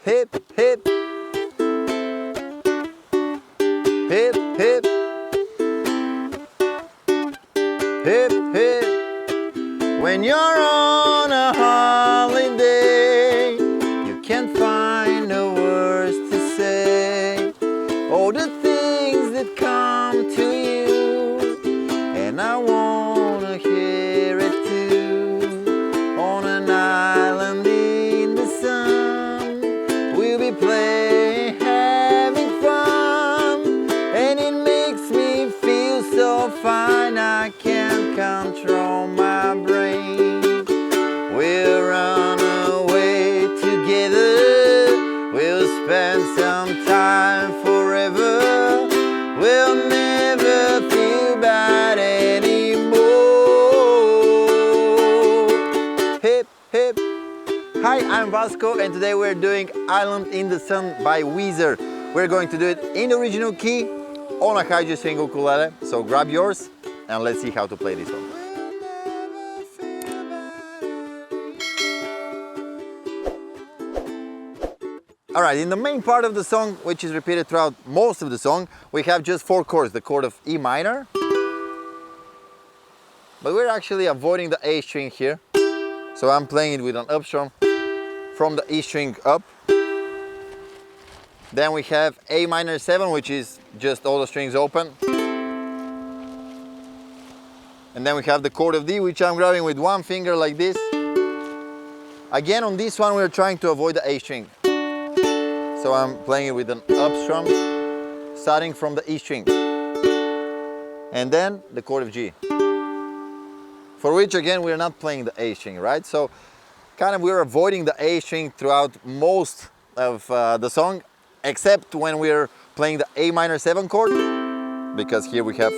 hip, hip, hip, hip, hip, hip. When you're on a holiday, you can't find the words to say. All the things that come to you, and I wanna hear it too. On an island in the sun, we'll be playing, having fun, and it makes me feel so fine. I can't control my brain. We'll run away together, we'll spend some time forever, we'll never feel bad anymore. Hip, hip. Hi, I'm Vasco, and today we're doing Island in the Sun by Weezer. We're going to do it in the original key on a high G string ukulele. So grab yours and let's see how to play this one. Alright, in the main part of the song, which is repeated throughout most of the song, we have just 4 chords. The chord of E minor, but we're actually avoiding the A string here. So I'm playing it with an up strum from the E string up. Then we have A minor 7, which is just all the strings open. And then we have the chord of D, which I'm grabbing with one finger like this. Again, on this one, we're trying to avoid the A string. So I'm playing it with an up strum, starting from the E string. And then the chord of G. For which, again, we're not playing the A string, right? So kind of we're avoiding the A string throughout most of the song, except when we're playing the A minor 7 chord, because here we have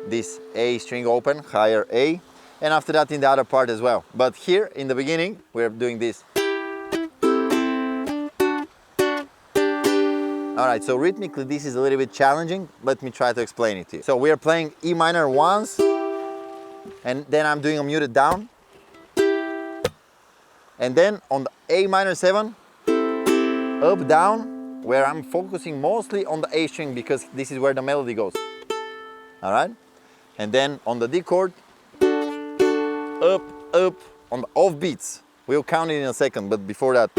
this A string open, higher A, and after that in the other part as well. But here in the beginning, we're doing this. Alright, so rhythmically this is a little bit challenging. Let me try to explain it to you. So we are playing E minor once, and then I'm doing a muted down. And then on the A minor 7, up, down, where I'm focusing mostly on the A string because this is where the melody goes. Alright? And then on the D chord, up, up, on the off beats. We'll count it in a second, but before that,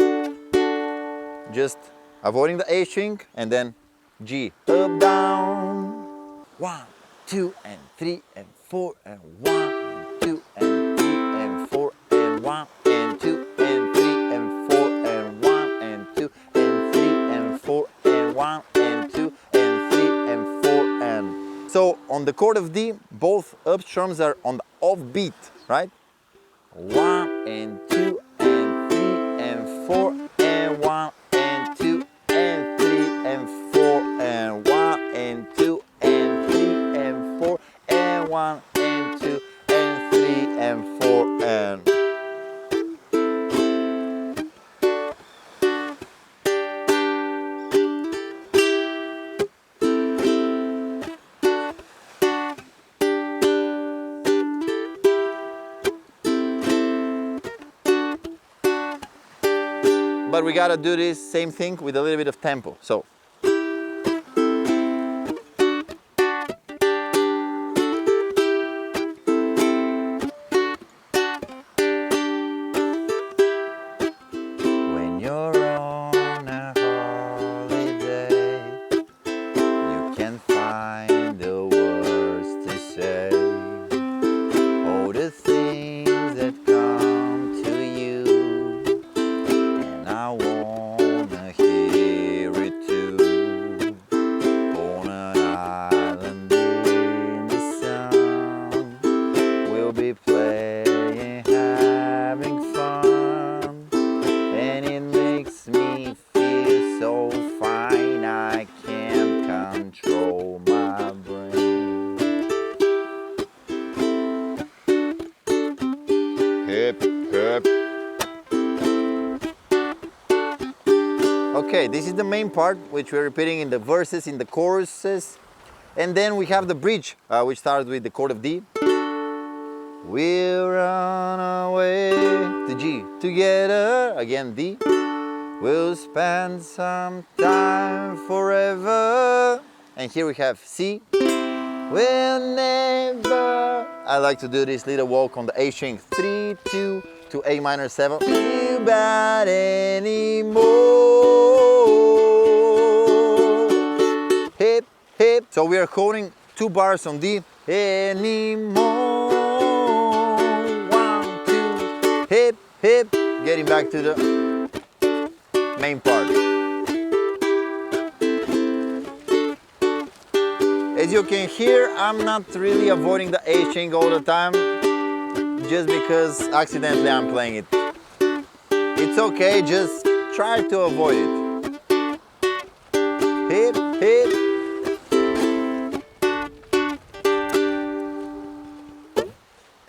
just avoiding the A string, and then G, up, down. 1, 2, and 3, and 4, and 1, and 2, and 3, and 4, and 1, and 2, and 3, and 4, and 1, and 2, and 3, and 4, and 1, and 2, and 3, and 4, and... So on the chord of D, both up strums are on the off beat, right? 1, and 2, and 3, and 4, and 1, and 2, and 3, and 4, and 1, and 2, and 3, and 4, and 1, and 2, and 3, and 4, and... But we gotta do this same thing with a little bit of tempo. So when you're on a holiday, you can't find the words to say. All the things that come to you, I wanna hear it too. On an island in the sun, we'll be playing, having fun, and it makes me feel so fine. I can't control my brain. Hip, hip. Okay, this is the main part, which we're repeating in the verses, in the choruses. And then we have the bridge, which starts with the chord of D. We'll run away to G together, again D. We'll spend some time forever. And here we have C. We'll never. I like to do this little walk on the A string. 3, 2 to A minor 7. Feel bad anymore. Hip, hip. So we are coding 2 bars on D. Anymore. 1, 2. Hip, hip. Getting back to the main part. As you can hear, I'm not really avoiding the A string all the time, just because accidentally I'm playing it. It's okay, just try to avoid it. Hip, hip.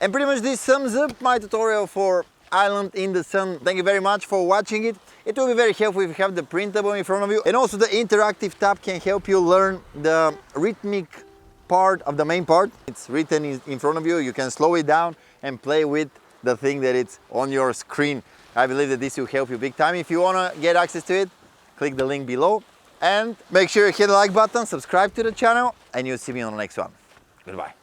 And pretty much this sums up my tutorial for Island in the Sun. Thank you very much for watching it. It will be very helpful if you have the printable in front of you. And also the interactive tab can help you learn the rhythmic part of the main part. It's written in front of you. You can slow it down and play with the thing that it's on your screen. I believe that this will help you big time. If you want to get access to it, click the link below. And make sure you hit the like button, subscribe to the channel, and you'll see me on the next one. Goodbye.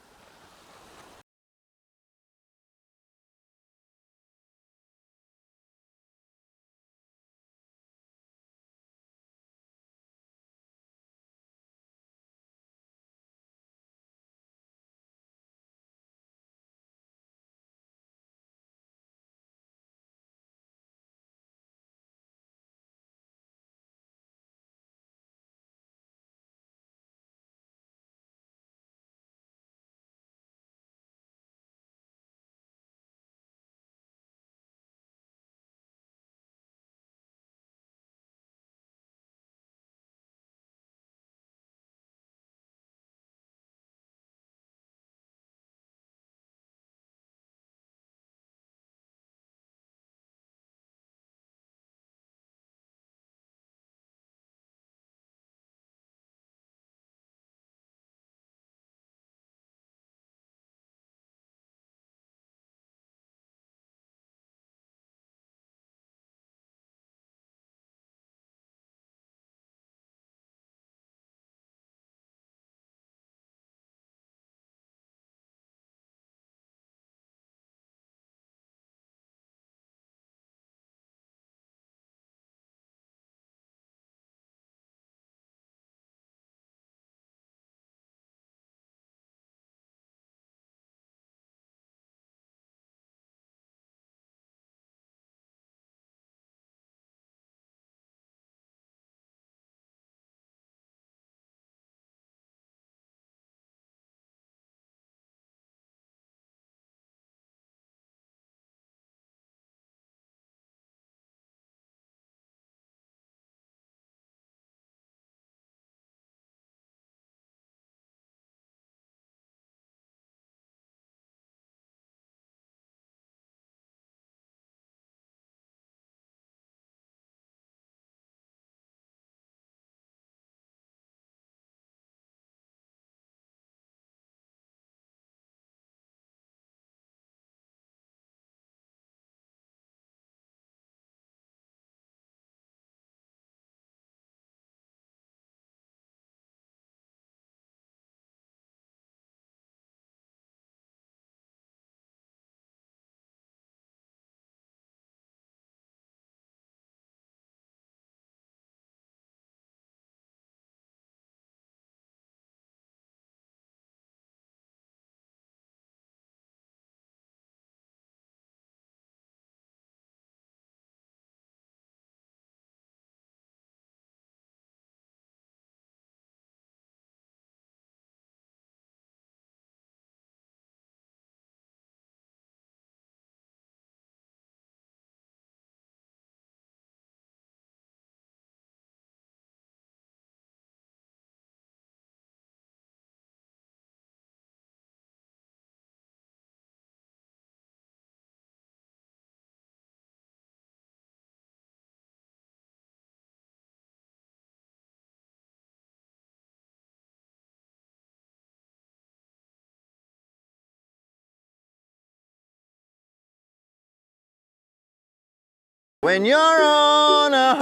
When you're on a